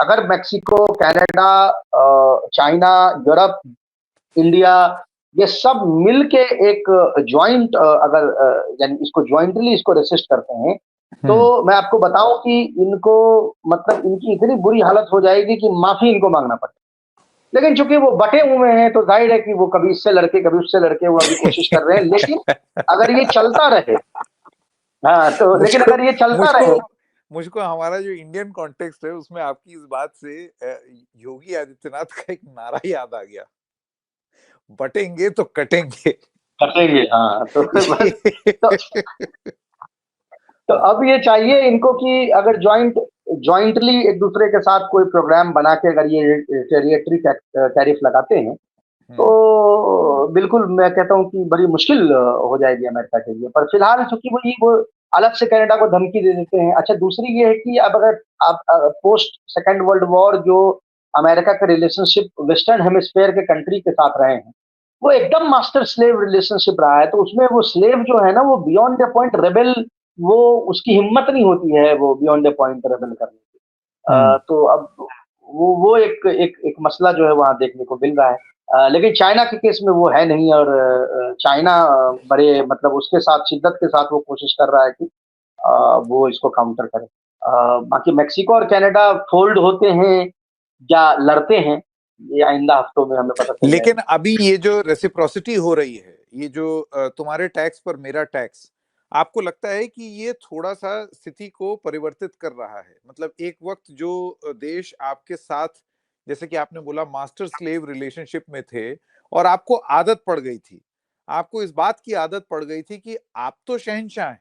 अगर Mexico, Canada, China, Europe, India, ये सब मिल के एक ज्वाइंट अगर यानी इसको ज्वाइंटली इसको रेसिस्ट करते हैं, तो हम्म मैं आपको बताऊं कि इनको मतलब इनकी इतनी बुरी हालत हो जाएगी कि माफी इनको मांगना पड़ेगा। लेकिन चूंकि वो बटे हुए हैं तो जाहिर है कि वो कभी इससे लड़के कभी उससे लड़के वो अभी कोशिश कर रहे हैं। लेकिन अगर ये चलता रहे, हाँ तो लेकिन मुझको अगर ये चलता मुझको रहे, मुझको हमारा जो इंडियन कॉन्टेक्स्ट है उसमें आपकी इस बात से योगी आदित्यनाथ का एक नारा याद आ गया, बटेंगे तो कटेंगे। कटेंगे। हाँ तो बस, तो ये तो अब ये चाहिए इनको कि अगर ज्वाइंटली एक दूसरे के साथ कोई प्रोग्राम बना के अगर ये रिटेलिएटरी टैरिफ लगाते हैं, तो हम्म बिल्कुल मैं कहता हूँ कि बड़ी मुश्किल हो जाएगी अमेरिका के लिए। पर फिलहाल चूंकि वो अलग से कनाडा को धमकी दे देते हैं। अच्छा, दूसरी ये है कि अब अगर आप पोस्ट सेकेंड वर्ल्ड वॉर जो अमेरिका का रिलेशनशिप वेस्टर्न हेमिस्फेयर के कंट्री के साथ रहे हैं, वो एकदम मास्टर स्लेव रिलेशनशिप रहा है। तो उसमें वो स्लेव जो है ना, वो बियॉन्ड द पॉइंट रेबेल, वो उसकी हिम्मत नहीं होती है वो बियॉन्ड द पॉइंट रेबेल करने की। हम्म तो अब वो एक एक एक मसला जो है वहां देखने को मिल रहा है। लेकिन चाइना के केस में वो है नहीं, और चाइना बड़े मतलब उसके साथ शिद्दत के साथ वो कोशिश कर रहा है कि वो इसको काउंटर करे। बाकी मेक्सिको और कनाडा फोल्ड होते हैं या लड़ते हैं, ये आइंदा हफ्तों में हमें पता चल लेकिन जाएगा। अभी ये जो रेसिप्रोसिटी हो रही है, ये जो तुम्हारे टैक्स पर मेरा टैक्स, आपको लगता है कि ये थोड़ा सा स्थिति को परिवर्तित कर रहा है? मतलब एक वक्त जो देश आपके साथ, जैसे कि आपने बोला, मास्टर स्लेव रिलेशनशिप में थे और आपको आदत पड़ गई थी, आपको इस बात की आदत पड़ गई थी कि आप तो शहंशाह हैं,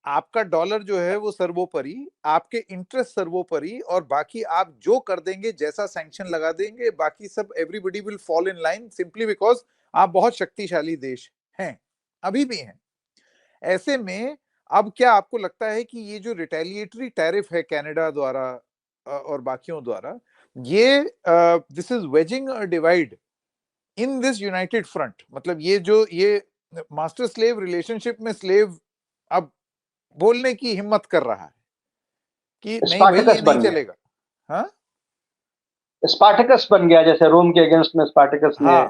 आपका डॉलर जो है वो सर्वोपरि, आपके इंटरेस्ट सर्वोपरि, और बाकी आप जो कर देंगे, जैसा सैंक्शन लगा देंगे, बाकी सब everybody will fall in line, simply because आप बहुत शक्तिशाली देश हैं, अभी भी हैं। ऐसे में अब क्या आपको लगता है कि ये जो रिटेलिएटरी टैरिफ है कनाडा द्वारा और बाकियों द्वारा, ये this is waging a divide in this United front? मतलब ये मास्टर स्लेव रिलेशनशिप में स्लेव अब बोलने की हिम्मत कर रहा है कि नहीं भाई, ये स्पार्टकस नहीं बन गया, चलेगा। हाँ स्पार्टकस बन गया, जैसे रोम के अगेंस्ट में स्पार्टकस ने हाँ,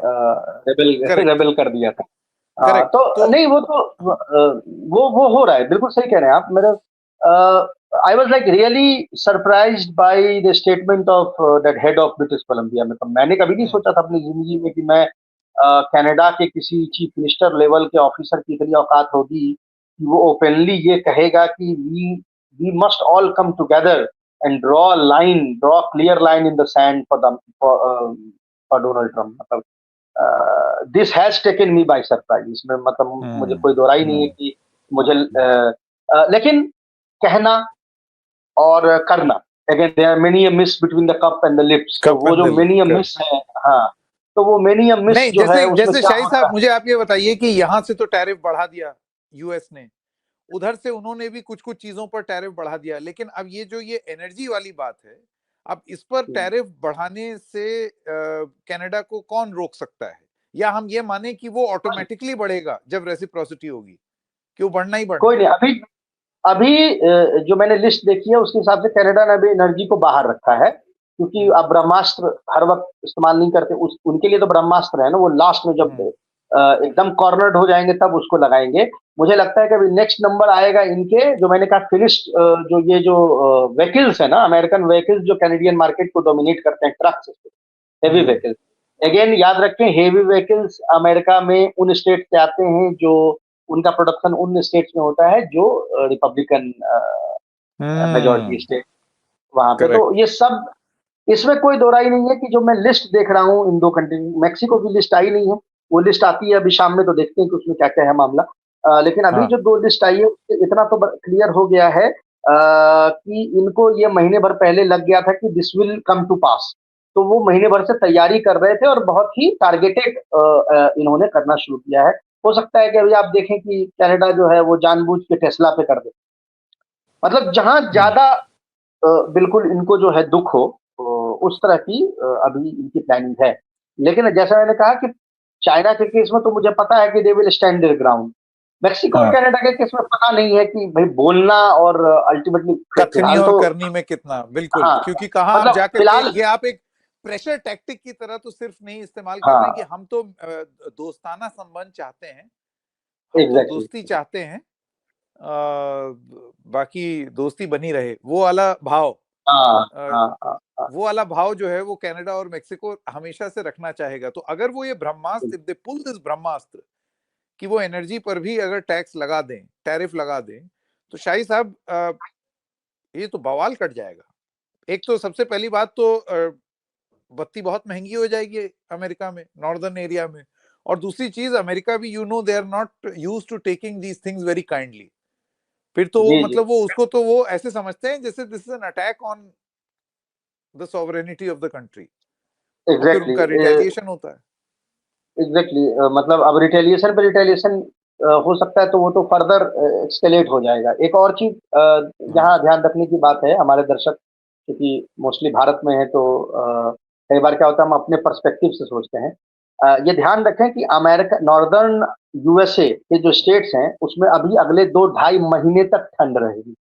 रेबेल करेक्ट रेबेल कर दिया था। करेक्ट। तो तो नहीं, वो तो वो हो रहा है, बिल्कुल सही कह रहे हैं आप। मेरे I was like really surprised by the statement of that head of British Columbia. मतलब मैंने कभी नहीं हम्म सोचा था अपनी जिंदगी में कि मैं कनाडा के किसी चीफ मिनिस्टर लेवल के ऑफिसर की इतनी औकात होगी कि वो ओपनली ये कहेगा कि we must all come together and draw clear line in the sand for Donald Trump. मतलब this has taken me by surprise. इसमें मतलब मुझे कोई दो राय नहीं है हम्म कि मुझे लेकिन कहना और करना, again there are many a miss between the cup and the lips. तो कप वो एंड जो the lip, many a correct. Miss है, हाँ, तो वो मेनी अ मिस नहीं, जो है जैसे उसमें जैसे क्या शाही होता साहब, है। मुझे आप ये बताइए कि यहां से तो टैरिफ बढ़ा दिया यूएस ने, उधर से उन्होंने भी कुछ कुछ चीजों पर टैरिफ बढ़ा दिया, लेकिन अब ये जो ये एनर्जी वाली बात है, अब इस पर टैरिफ बढ़ाने से कनाडा को कौन रोक सकता है? या हम ये माने कि वो ऑटोमेटिकली बढ़ेगा जब रेसिप्रोसिटी होगी, कि वो बढ़ना ही बढ़ना कोई है? नहीं, अभी अभी जो मैंने लिस्ट देखी है उसके हिसाब से कनाडा ने अभी एनर्जी को बाहर रखा है, क्योंकि हम्म अब ब्रह्मास्त्र हर वक्त इस्तेमाल नहीं करते। उनके लिए तो ब्रह्मास्त्र है ना, वो लास्ट में जब हम्म एकदम कॉर्नर्ड हो जाएंगे तब उसको लगाएंगे। मुझे लगता है कि अभी नेक्स्ट नंबर आएगा इनके, जो मैंने कहा फिनिश्ड, जो ये जो व्हीकल्स है ना, अमेरिकन व्हीकल्स जो कैनेडियन मार्केट को डोमिनेट करते हैं, ट्रक्स, हेवी हम्म व्हीकल्स। अगेन याद रखें, हेवी व्हीकल्स अमेरिका में उन स्टेट से आते हैं जो उनका प्रोडक्शन उन स्टेट्स में होता है जो रिपब्लिकन मेजोरिटी हम्म स्टेट वहां पे। तो करेक्ट। ये सब, इसमें कोई दो राय नहीं है कि जो मैं लिस्ट देख रहा हूँ इन दो कंट्री, मैक्सिको की लिस्ट आई नहीं है, वो लिस्ट आती है अभी शाम में, तो देखते हैं कि उसमें क्या क्या है मामला। लेकिन अभी हाँ जो दो लिस्ट आई है उससे इतना तो क्लियर हो गया है कि इनको ये महीने भर पहले लग गया था कि दिस विल कम टू पास। तो वो महीने भर से तैयारी कर रहे थे और बहुत ही टारगेटेड इन्होंने करना शुरू किया है। हो सकता है कि अभी आप देखें कि कनाडा जो है वो जानबूझ के टेस्ला पे कर दे। मतलब जहां ज्यादा बिल्कुल इनको जो है दुख हो, उस तरह की अभी इनकी प्लानिंग है। लेकिन जैसा मैंने कहा कि चाइना के केस में तो मुझे पता है कि they will stand their ground. Mexico और हाँ, कनाडा के केस में पता नहीं है कि भाई बोलना और अल्टीमेटली कथनी फिलहाल और तो करनी में कितना, बिल्कुल, हाँ, क्योंकि कहाँ आप मतलब जाकर के फिलहाल ये आप एक प्रेशर टैक्टिक की तरह तो सिर्फ नहीं इस्तेमाल कर रहे हैं कि हाँ, हम तो दोस्ताना संबंध चाहते हैं, हम तो एग्जैक्टली दोस्ती चाहते हैं, बाकी दोस्ती बनी रहे, वो वाला भाव, हाँ, अ, हाँ, हाँ, हाँ, वो वाला भाव जो है वो कनाडा और मेक्सिको हमेशा से रखना चाहेगा। तो अगर वो ये ब्रह्मास्त्र, इफ दे पुल दिस ब्रह्मास्त्र कि वो एनर्जी पर भी अगर टैक्स लगा दें, टैरिफ लगा दें, तो शाही साहब ये तो बवाल कट जाएगा। एक तो सबसे पहली बात तो बत्ती बहुत महंगी हो जाएगी अमेरिका में, नॉर्दर्न एरिया में। और दूसरी चीज, अमेरिका भी, you know, they are not use to taking these things very kindly. फिर तो वो जी, जी, मतलब वो उसको तो वो ऐसे समझते हैं जैसे this is an attack on the sovereignty of the country, और फिर एग्जैक्टली उनका रिटेलिएशन होता है। एग्जैक्टली मतलब अब रिटेलिएशन पे रिटेलिएशन हो सकता है, तो वो तो फर्दर एक्सकेलेट हो जाएगा। एक और चीज हाँ, यहाँ ध्यान रखने की बात है, हमारे दर्शक क्योंकि मोस्टली भारत में है, तो कई बार क्या होता है हम अपने पर्सपेक्टिव से सोचते हैं। ये ध्यान रखें कि अमेरिका, नॉर्दर्न यूएसए के जो स्टेट्स हैं उसमें अभी अगले 2-2.5 महीने तक ठंड रहेगी। ये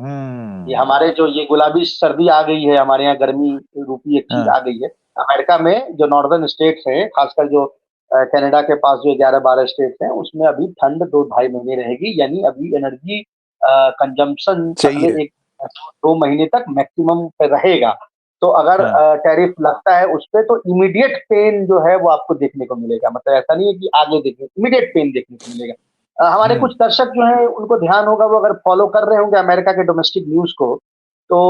हम्म, हमारे जो ये गुलाबी सर्दी आ गई है, हमारे यहाँ गर्मी रूपी एक चीज हाँ, आ गई है। अमेरिका में जो नॉर्दर्न स्टेट्स हैं, खासकर जो कनाडा के पास जो 11-12 स्टेट्स हैं, उसमें अभी ठंड 2-2.5 महीने रहेगी। यानी अभी एनर्जी कंजम्पशन चाहिए, अगले 1-2 महीने तक मैक्सिमम पे रहेगा। तो अगर हाँ, टैरिफ लगता है उस पे, तो इमीडिएट पेन जो है वो आपको देखने को मिलेगा। मतलब ऐसा नहीं है कि आगे देखने, इमीडिएट पेन देखने को मिलेगा। हमारे हम्म, कुछ दर्शक जो हैं उनको ध्यान होगा, वो अगर फॉलो कर रहे होंगे अमेरिका के डोमेस्टिक न्यूज को, तो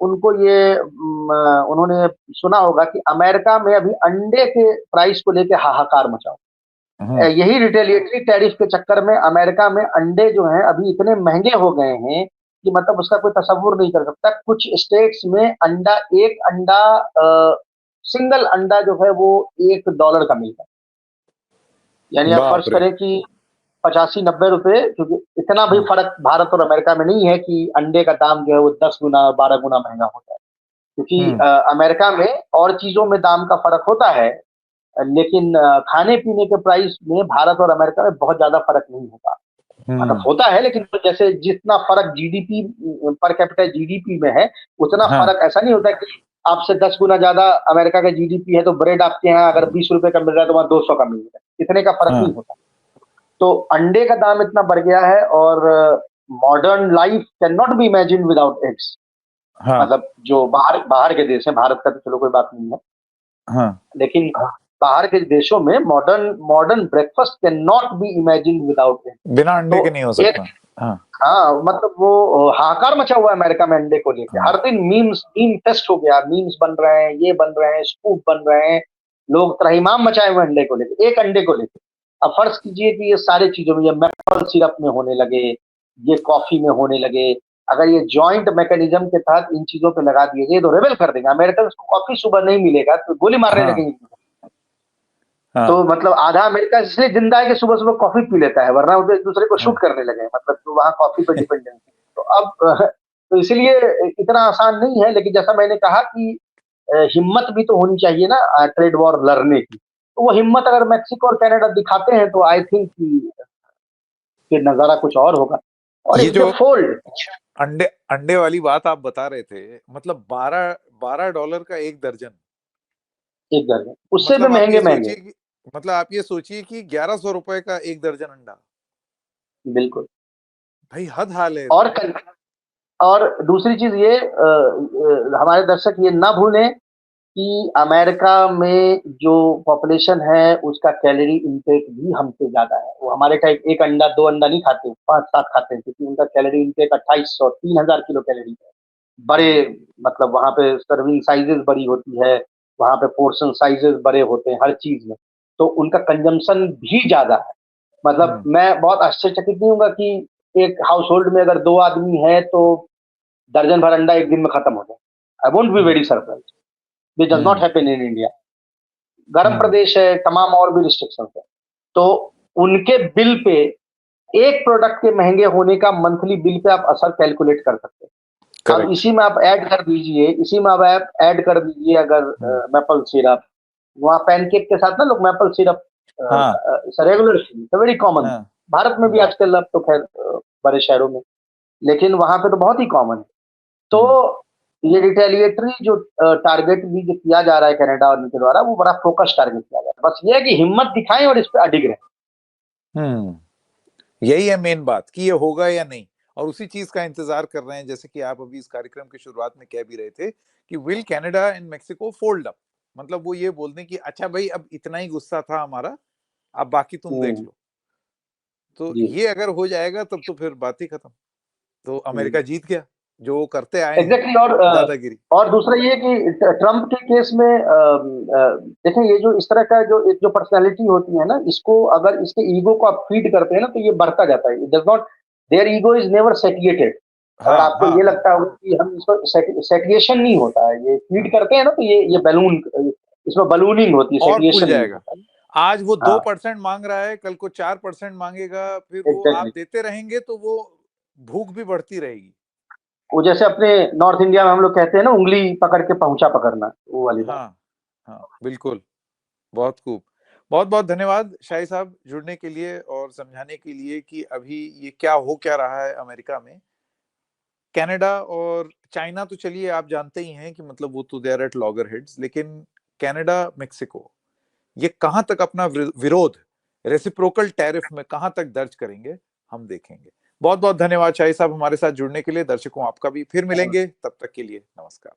उनको ये उन्होंने सुना होगा कि अमेरिका में अभी अंडे के प्राइस को लेके हाहाकार मचा हुआ हम्म, है। यही रिटेलिएटरी टैरिफ के चक्कर में अमेरिका में अंडे जो हैं अभी इतने महंगे हो गए हैं कि मतलब उसका कोई तस्वुर नहीं कर सकता। कुछ स्टेट्स में अंडा, एक अंडा, सिंगल अंडा जो है वो $1 का मिलता है। यानी आप बाप फर्ज रे, करें कि 85-90 रुपए, क्योंकि इतना भी हाँ, फर्क भारत और अमेरिका में नहीं है कि अंडे का दाम जो है वो 10 गुना 12 गुना महंगा होता है। क्योंकि हम्म, अमेरिका में और चीजों में दाम का फर्क होता है, लेकिन खाने पीने के प्राइस में भारत और अमेरिका में बहुत ज्यादा फर्क नहीं होता। मतलब हम्म, होता है, लेकिन तो जैसे जितना फर्क जीडीपी पर कैपिटा जीडीपी में है, उतना हाँ, फर्क ऐसा नहीं होता कि आपसे 10 गुना ज्यादा अमेरिका का जीडीपी है तो ब्रेड आपके यहाँ अगर 20 रुपए का मिल रहा है तो वहां 200 का मिल रहा है। इतने का फर्क नहीं हाँ, होता। तो अंडे का दाम इतना बढ़ गया है, और modern life can not be imagine without eggs. हाँ, मतलब जो बाहर बाहर के देश हैं, भारत का तो चलो कोई बात नहीं है, हाँ, लेकिन बाहर के देशों में modern modern breakfast can not be imagine without eggs. बिना अंडे तो के नहीं हो एक, सकता। हाँ, हाँ, मतलब वो हाहाकार मचा हुआ है अमेरिका में अंडे को लेके। हाँ, हर दिन मीम फेस्ट हो गया, मीम्स बन रहे हैं, ये बन रहे हैं, स्कूप बन रहे हैं। लोग त्रहीमाम मचाए हुए अंडे को लेके, एक अंडे को लेके। अब फर्ज कीजिए कि ये सारी चीजों में, ये मेपल सिरप में होने लगे, ये कॉफी में होने लगे, अगर ये जॉइंट मैकेनिज्म के तहत इन चीजों पे लगा दिए गए तो रेबल कर देंगे। अमेरिकन को कॉफी सुबह नहीं मिलेगा तो गोली मारने हाँ, लगेंगे। तो हाँ, मतलब आधा अमेरिका इसलिए जिंदा है कि सुबह सुबह कॉफी पी लेता है, वरना वो एक दूसरे को शूट हाँ, करने लगे हैं। मतलब तो वहाँ कॉफी पे डिपेंडेंट है। तो अब तो इसलिए इतना आसान नहीं है। लेकिन जैसा मैंने कहा कि हिम्मत भी तो होनी चाहिए ना ट्रेड वॉर लड़ने की। तो वो हिम्मत अगर मेक्सिको और कनाडा दिखाते हैं तो आई थिंक कि फिर नजारा कुछ और होगा। और ये इफ दे जो फोल्ड, अंडे अंडे वाली बात आप बता रहे थे, मतलब 12 12 डॉलर का एक दर्जन। एक दर्जन उससे भी मतलब आप महंगे ये महंगे। सोचिए कि, मतलब आप ये सोचिए कि 1100 रुपए का एक दर्जन अंडा। बिल्कुल। भाई हद हाल है ये और तो। और दूसरी चीज ये हमारे दर्शक ये ना भूलें कि अमेरिका में जो पॉपुलेशन है उसका कैलोरी इंटेक भी हमसे ज्यादा है। वो हमारे टाइप एक अंडा दो अंडा नहीं खाते, 5-7 खाते हैं, क्योंकि उनका कैलोरी इंटेक 2800-3000 किलो कैलोरी है। बड़े, मतलब वहां पे सर्विंग साइजेस बड़ी होती है, वहां पे पोर्शन साइजेस बड़े होते हैं हर चीज में। तो उनका कंजम्पशन भी ज्यादा है। मतलब हम्म, मैं बहुत आश्चर्यचकित नहीं हूंगा कि एक हाउस होल्ड में अगर 2 आदमी है तो दर्जन भर अंडा एक दिन में खत्म हो जाए। I won't be hmm, very surprise. This does not hmm, happen in India. गर्म हम्म, प्रदेश है, तमाम और भी रिस्ट्रिक्शन है। तो उनके बिल पे, एक प्रोडक्ट के महंगे होने का मंथली बिल पे आप असर कैलकुलेट कर सकते हैं। अब करेक्ट। इसी में आप ऐड कर दीजिए, इसी में अब आप ऐड कर दीजिए अगर मैपल सिरप, वहाँ पैनकेक के साथ ना लोग मैपल सिरप, हाँ रेगुलर वेरी कॉमन, हाँ भारत में भी आजकल अब तो खैर बड़े शहरों में, लेकिन वहां पे तो बहुत ही कॉमन है। तो ये रिटेलिएटरी जो टारगेट भी जो किया जा रहा है कनाडा और इनके द्वारा, वो बड़ा फोकस टारगेट किया जा रहा है। बस ये है कि हिम्मत दिखाएं और इस पे अडिग रहें। यही है मेन बात कि ये होगा या नहीं, और उसी चीज का इंतजार कर रहे हैं। जैसे कि आप अभी इस कार्यक्रम की शुरुआत में कह भी रहे थे कि will Canada and Mexico fold up, मतलब वो ये बोल दें कि अच्छा भाई अब इतना ही गुस्सा था हमारा, अब बाकी तुम देख लो। तो जी ये अगर हो जाएगा तब तो फिर बात ही खत्म, तो अमेरिका जीत गया जो वो करते आए हैं, एग्जैक्टली। दादागिरी। और दूसरा ये कि ट्रम्प के केस में देखें, ये जो इस तरह का जो एक जो पर्सनालिटी होती है ना, इसको अगर इसके ईगो को आप फीड करते हैं ना, तो ये बढ़ता जाता है। It does not, there ego is never satiated. अगर हाँ आपको हाँ ये हाँ लगता हो कि हम इसको सेटिएशन नहीं होता है, ये फीड करते हैं ना, तो ये बैलून, इसमें बलूनिंग होती है, और फूल सेटिएशन नहीं जाएगा। होता है। आज वो हाँ 2% मांग रहा है, कल को 4% मांगेगा, फिर वो आप एग्जैक्टली। देते रहेंगे तो वो भूख भी बढ़ती रहेगी। वो जैसे अपने नॉर्थ इंडिया में हम लोग कहते हैं ना, उंगली पकड़ के पहुंचा पकड़ना, वो वाली बात। हाँ हाँ बिल्कुल। बहुत खूब। बहुत बहुत धन्यवाद शाही साहब जुड़ने के लिए और समझाने के लिए कि अभी ये क्या हो क्या रहा है अमेरिका में। कनाडा और चाइना तो चलिए आप जानते ही हैं कि मतलब वो तो they are at loggerheads, लेकिन कनाडा मेक्सिको ये कहां तक अपना विरोध रेसिप्रोकल टैरिफ में कहां तक दर्ज करेंगे, हम देखेंगे। बहुत बहुत धन्यवाद शाही साहब हमारे साथ जुड़ने के लिए। दर्शकों आपका भी फिर मिलेंगे, तब तक के लिए नमस्कार।